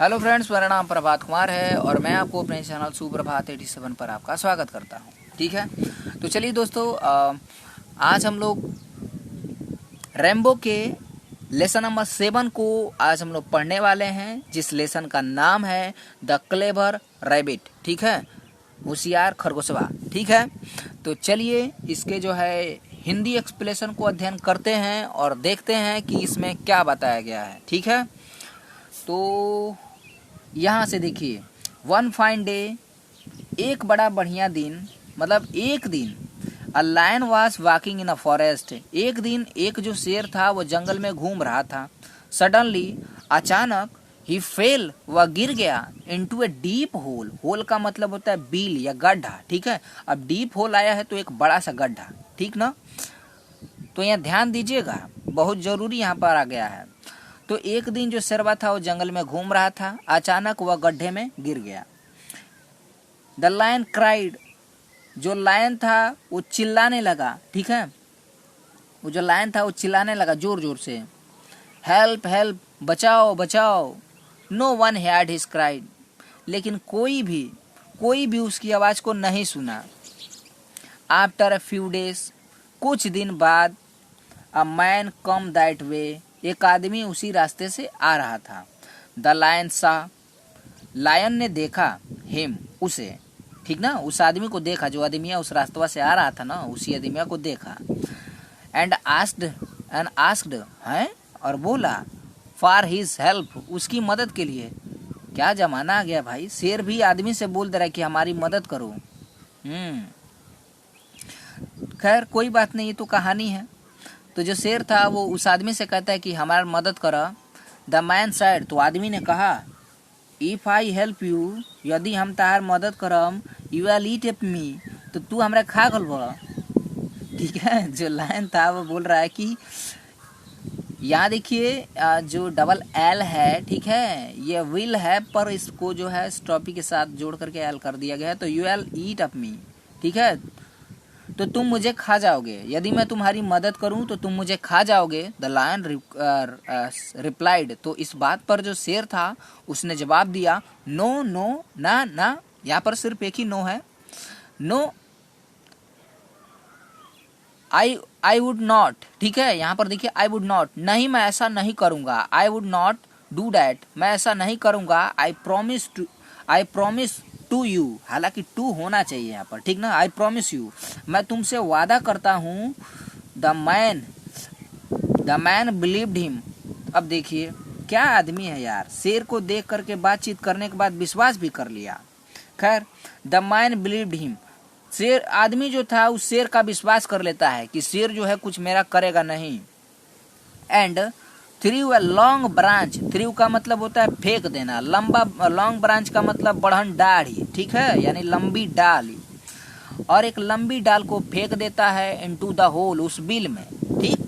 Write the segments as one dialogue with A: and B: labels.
A: Hello friends, मेरा नाम प्रभात कुमार है और मैं आपको अपने चैनल सुप्रभात 87 पर आपका स्वागत करता हूं। ठीक है, तो चलिए दोस्तों, आज हम लोग रैम्बो के लेसन नंबर 7 को आज हम लोग पढ़ने वाले हैं, जिस लेसन का नाम है द क्लेवर रैबिट। ठीक है, होशियार खरगोशवा। ठीक है, तो चलिए इसके जो है हिंदी एक्सप्लेनेशन को अध्ययन करते हैं और देखते हैं कि इसमें क्या बताया गया है। ठीक है, तो यहाँ से देखिए, वन फाइन डे, एक बड़ा बढ़िया दिन, मतलब एक दिन, a lion was walking in a forest, एक दिन एक जो शेर था वो जंगल में घूम रहा था। सडनली, अचानक, ही फेल, वह गिर गया, into a deep hole. Hole का मतलब होता है बील या गड्ढा। ठीक है, अब डीप होल आया है तो एक बड़ा सा गड्ढा। ठीक ना, तो यहाँ ध्यान दीजिएगा, बहुत जरूरी यहाँ पर आ गया है। तो एक दिन जो शेरवा था वो जंगल में घूम रहा था, अचानक वह गड्ढे में गिर गया। द लायन क्राइड, जो लायन था वो चिल्लाने लगा। ठीक है, वो जो लायन था वो चिल्लाने लगा जोर जोर से, हेल्प हेल्प, बचाओ बचाओ। नो वन हेard हिज क्राइड, लेकिन कोई भी उसकी आवाज़ को नहीं सुना। आफ्टर अ फ्यू डेज, कुछ दिन बाद, a man come that way, एक आदमी उसी रास्ते से आ रहा था। द लायन सा, लायन ने देखा, हिम, उसे। ठीक ना, उस आदमी को देखा, जो आदमिया उस रास्ते से आ रहा था ना, उसी आदमिया को देखा। एंड आस्क्ड है, और बोला, फॉर हिज हेल्प, उसकी मदद के लिए। क्या जमाना आ गया भाई, शेर भी आदमी से बोल दे रहा है कि हमारी मदद करो। खैर कोई बात नहीं, ये तो कहानी है। तो जो शेर था वो उस आदमी से कहता है कि हमारी मदद करो। द मैन साइड, तो आदमी ने कहा, इफ आई हेल्प यू, यदि हम तार मदद करम, यू विल ईट अप मी, तो तू हमरा खा गल बड़ा। ठीक है, जो लायन था वो बोल रहा है कि यहाँ देखिए, जो डबल एल है, ठीक है, ये विल है, पर इसको जो है स्टॉपी के साथ जोड़ करके एल कर दिया गया है, तो यू विल ईट अप मी। ठीक है, तो तुम मुझे खा जाओगे, यदि मैं तुम्हारी मदद करूं तो तुम मुझे खा जाओगे। द लायन रिप्लाइड, तो इस बात पर जो शेर था उसने जवाब दिया, नो नो, ना ना, यहाँ पर सिर्फ एक ही नो है, नो, आई वुड नॉट। ठीक है, यहाँ पर देखिए, आई वुड नॉट, नहीं मैं ऐसा नहीं करूंगा। I would not do that, मैं ऐसा नहीं करूंगा। आई प्रॉमिस टू यू, हालांकि टू होना चाहिए यहाँ पर। ठीक ना, आई प्रॉमिस यू, मैं तुमसे वादा करता हूँ। The man believed him. अब देखिए क्या आदमी है यार, शेर को देख करके बातचीत करने के बाद विश्वास भी कर लिया। खैर, द मैन बिलीव्ड हिम, शेर, आदमी जो था उस शेर का विश्वास कर लेता है कि शेर जो है कुछ मेरा करेगा नहीं। And through a long branch, through का मतलब होता है फेंक देना, लंबा, लॉन्ग ब्रांच का मतलब बढ़न डाली। ठीक है, यानी लंबी डाली, और एक लंबी डाल को फेंक देता है इनटू द होल, उस बिल में। ठीक,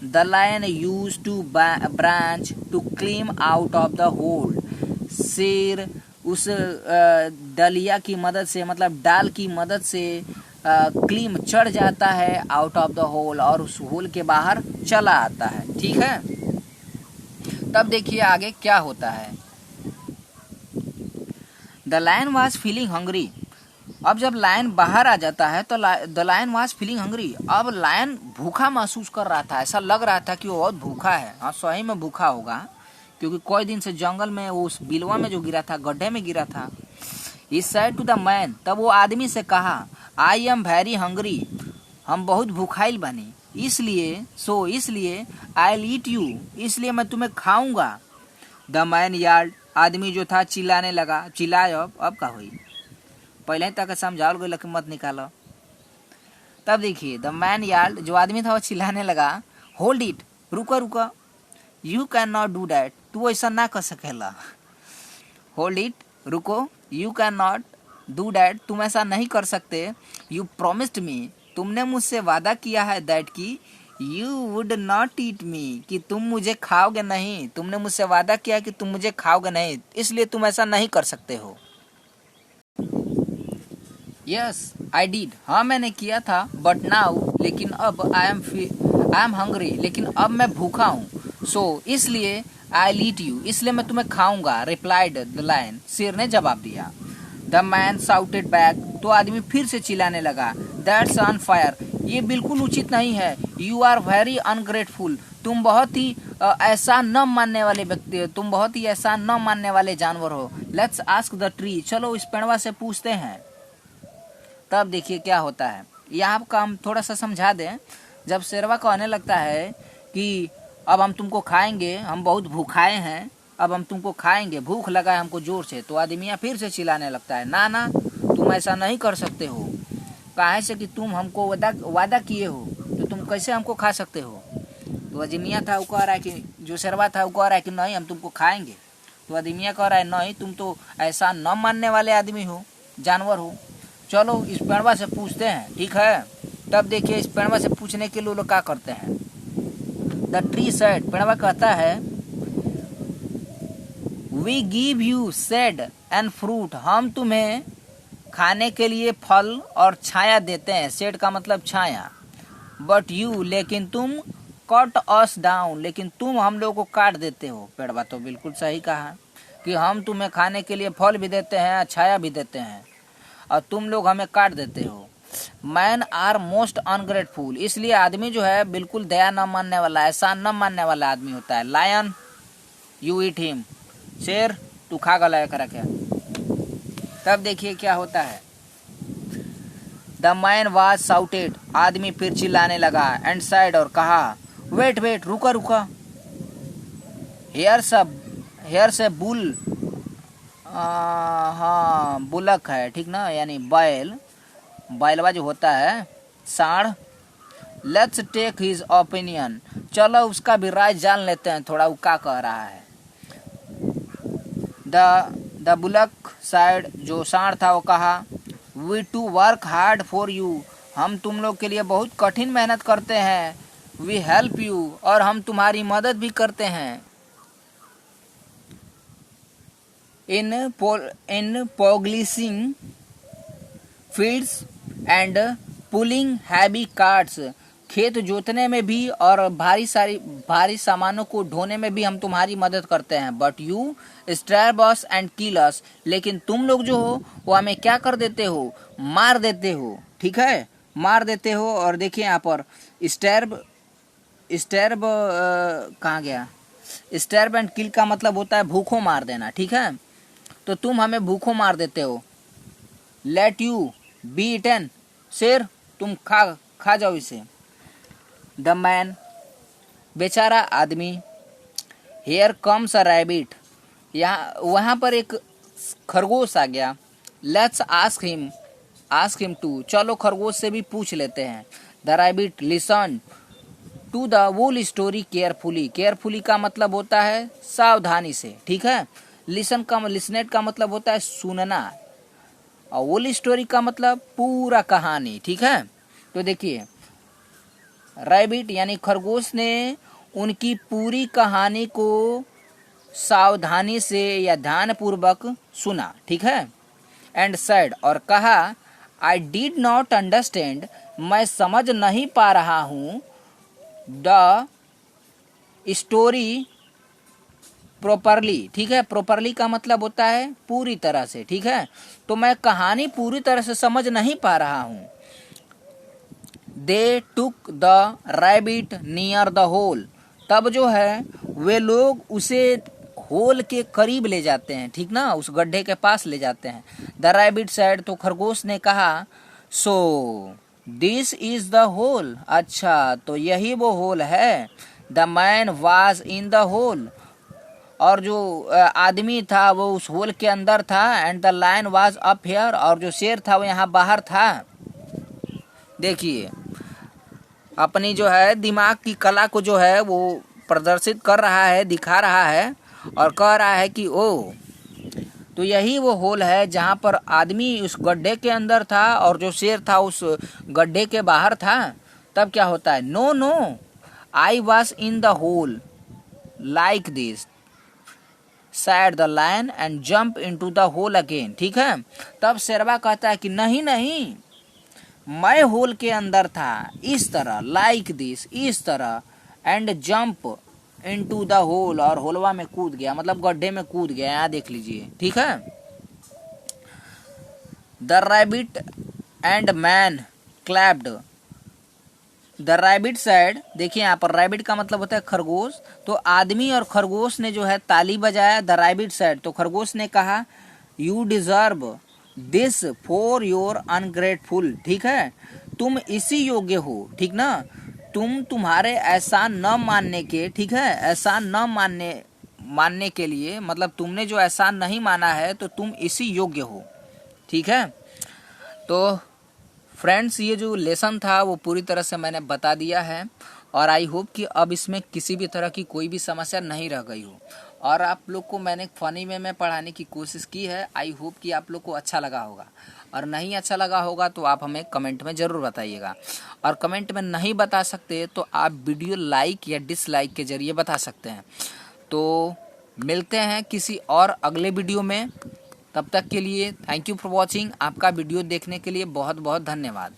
A: the lion use to branch to climb out of the hole, शेर उस डलिया की मदद से, मतलब डाल की मदद से क्लीम चढ़ जाता है आउट ऑफ द होल, और उस होल के बाहर चला आता है। ठीक है, तब देखिए आगे क्या होता है। The lion was feeling hungry, अब जब लायन बाहर आ जाता है तो the lion was feeling hungry, अब लायन भूखा महसूस कर रहा था, ऐसा लग रहा था कि वो बहुत भूखा है। हाँ, सही में भूखा होगा, क्योंकि कोई दिन से जंगल में उस बिलवा में जो गिरा था, गड्ढे में गिरा था। He said to the man, तब वो आदमी से कहा, आई एम वेरी हंग्री, हम बहुत भूखाइल बनी, इसलिए आई विल ईट यू, इसलिए मैं तुम्हें खाऊंगा। द मैन यार्ड, आदमी जो था चिल्लाने लगा, चिल्लाए, अब का हुई, पहले तक समझाओ गई, लेकिन मत निकालो। तब देखिए, द मैन यार्ड, जो आदमी था वो चिल्लाने लगा, होल्ड इट, रुको रुको, you can not do that, तू ऐसा ना कर सकेला। होल्ड इट, रुको, you can not do that, तुम ऐसा नहीं कर सकते। यू प्रोमिस्ड मी, तुमने मुझसे वादा किया है, दैट की यू वुड नॉट ईट मी, कि तुम मुझे खाओगे नहीं, तुमने मुझसे वादा किया कि तुम मुझे खाओगे नहीं, इसलिए तुम ऐसा नहीं कर सकते हो। यस आई डिड, हाँ मैंने किया था, बट नाउ, लेकिन अब आई एम हंग्री, लेकिन अब मैं भूखा हूँ। सो इसलिए आई ईट यू, इसलिए मैं तुम्हें खाऊंगा, रिप्लाइड द लायन, शेर ने जवाब दिया। द मैन साउटेड बैक, तो आदमी फिर से चिल्लाने लगा, दैट्स अनफेयर, ये बिल्कुल उचित नहीं है, यू आर वेरी अनग्रेटफुल, तुम बहुत ही एहसान न मानने वाले व्यक्ति हो, तुम बहुत ही एहसान न मानने वाले जानवर हो। लेट्स आस्क द ट्री, चलो इस पेड़वा से पूछते हैं। तब देखिए क्या होता है, यहाँ का हम थोड़ा सा समझा दें। जब शेरवा कहने लगता है कि अब हम तुमको खाएंगे, हम बहुत भूखाए हैं, अब हम तुमको खाएंगे, भूख लगा है हमको जोर से, तो आदमिया फिर से चिल्लाने लगता है, ना ना तुम ऐसा नहीं कर सकते हो, काहे से कि तुम हमको वादा किए हो, तो तुम कैसे हमको खा सकते हो। तो आदमिया था वो कह रहा है कि जो शेरवा था वो कह रहा है कि नहीं हम तुमको खाएंगे। तो आदमिया कह रहा है नहीं, तुम तो ऐसा न मानने वाले आदमी हो, जानवर हो, चलो इस पेड़वा से पूछते हैं, ठीक है। तब देखिए इस पेड़वा से पूछने के लिए लोग क्या करते हैं। द ट्री सेड, पेड़वा कहता है, we give you shade and fruit, हम तुम्हें खाने के लिए फल और छाया देते हैं, शेड का मतलब छाया, बट यू, लेकिन तुम, कट अस डाउन, लेकिन तुम हम लोग को काट देते हो। पेड़वा तो बिल्कुल सही कहा कि हम तुम्हें खाने के लिए फल भी देते हैं, छाया भी देते हैं, और तुम लोग हमें काट देते हो। मैन आर मोस्ट अनग्रेटफुल, इसलिए आदमी जो है बिल्कुल दया न मानने वाला, एहसान न मानने वाला आदमी होता है। लायन यू ईट हिम, शेर तू खा गला करा क्या। तब देखिए क्या होता है, द मैन वाज साउटेड, आदमी फिर चिल्लाने लगा, एंड साइड, और कहा, वेट वेट, रुका रुका, हेयर से बुल, हाँ बुलक है, ठीक ना, यानी बैल, बैलवा जो होता है सांड। लेट्स टेक हिज ओपिनियन, चलो उसका भी राय जान लेते हैं थोड़ा वो क्या कह रहा है। द बुलक साइड, जो सांड था वो कहा, we to work hard for you, हम तुम लोग के लिए बहुत कठिन मेहनत करते हैं, वी हेल्प यू, और हम तुम्हारी मदद भी करते हैं। In ploughing fields and pulling heavy carts, खेत जोतने में भी और भारी सामानों को ढोने में भी हम तुम्हारी मदद करते हैं। But you stab us and kill us, लेकिन तुम लोग जो हो वो हमें क्या कर देते हो, मार देते हो, ठीक है, मार देते हो। और देखिए यहाँ पर स्टैर्ब कहाँ गया, स्टैर्ब एंड किल का मतलब होता है भूखों मार देना, ठीक है, तो तुम हमें भूखों मार देते हो। लेट यू बी इटन, शेर तुम खा जाओ इसे। द मैन, बेचारा आदमी, हेयर कम्स अ रैबिट, यहाँ वहाँ पर एक खरगोश आ गया। लेट्स आस्क हिम टू, चलो खरगोश से भी पूछ लेते हैं। The rabbit listen to the whole story carefully, carefully का मतलब होता है सावधानी से, ठीक है, लिसनेट का मतलब होता है सुनना, और वोल स्टोरी का मतलब पूरा कहानी, ठीक है। तो देखिए रैबिट यानी खरगोश ने उनकी पूरी कहानी को सावधानी से या ध्यानपूर्वक सुना, ठीक है। एंड सेड, और कहा, आई डिड नॉट अंडरस्टैंड, मैं समझ नहीं पा रहा हूँ, द स्टोरी प्रॉपरली, ठीक है, प्रॉपरली का मतलब होता है पूरी तरह से, ठीक है, तो मैं कहानी पूरी तरह से समझ नहीं पा रहा हूँ। They took the rabbit near the hole, तब जो है वे लोग उसे होल के करीब ले जाते हैं, ठीक ना, उस गड्ढे के पास ले जाते हैं। द रैबिट सेड, तो खरगोश ने कहा, so this is the hole, अच्छा तो यही वो होल है। The man was in the hole, और जो आदमी था वो उस होल के अंदर था। And the lion was up here, और जो शेर था वो यहाँ बाहर था। देखिए अपनी जो है दिमाग की कला को जो है वो प्रदर्शित कर रहा है, दिखा रहा है, और कह रहा है कि ओ, तो यही वो होल है जहाँ पर आदमी उस गड्ढे के अंदर था और जो शेर था उस गड्ढे के बाहर था। तब क्या होता है, no no, I was in the hole like this, said the lion and jump into the hole again, ठीक है। तब शेरवा कहता है कि नहीं नहीं, मैं होल के अंदर था, इस तरह, लाइक दिस, इस तरह, and jump, into the hole, और होलवा में कूद गया, मतलब गड्ढे में कूद गया। यहाँ देख लीजिए, ठीक है। The rabbit and man clapped. The rabbit said, देखिए यहाँ पर रैबिट का मतलब होता है खरगोश, तो आदमी और खरगोश ने जो है ताली बजाया। द रैबिट सेड, तो खरगोश ने कहा, you deserve this for your ungrateful, ठीक है, तुम इसी योग्य हो, ठीक ना, तुम्हारे एहसान न मानने के, ठीक है, एहसान न मानने के लिए, मतलब तुमने जो एहसान नहीं माना है तो तुम इसी योग्य हो, ठीक है। तो फ्रेंड्स, ये जो लेसन था वो पूरी तरह से मैंने बता दिया है, और आई होप कि अब इसमें किसी भी तरह की कोई भी समस्या नहीं रह गई हो, और आप लोग को मैंने फनी वे में पढ़ाने की कोशिश की है। आई होप कि आप लोग को अच्छा लगा होगा, और नहीं अच्छा लगा होगा तो आप हमें कमेंट में ज़रूर बताइएगा, और कमेंट में नहीं बता सकते तो आप वीडियो लाइक या डिसलाइक के ज़रिए बता सकते हैं। तो मिलते हैं किसी और अगले वीडियो में, तब तक के लिए थैंक यू फॉर वॉचिंग। आपका वीडियो देखने के लिए बहुत बहुत धन्यवाद।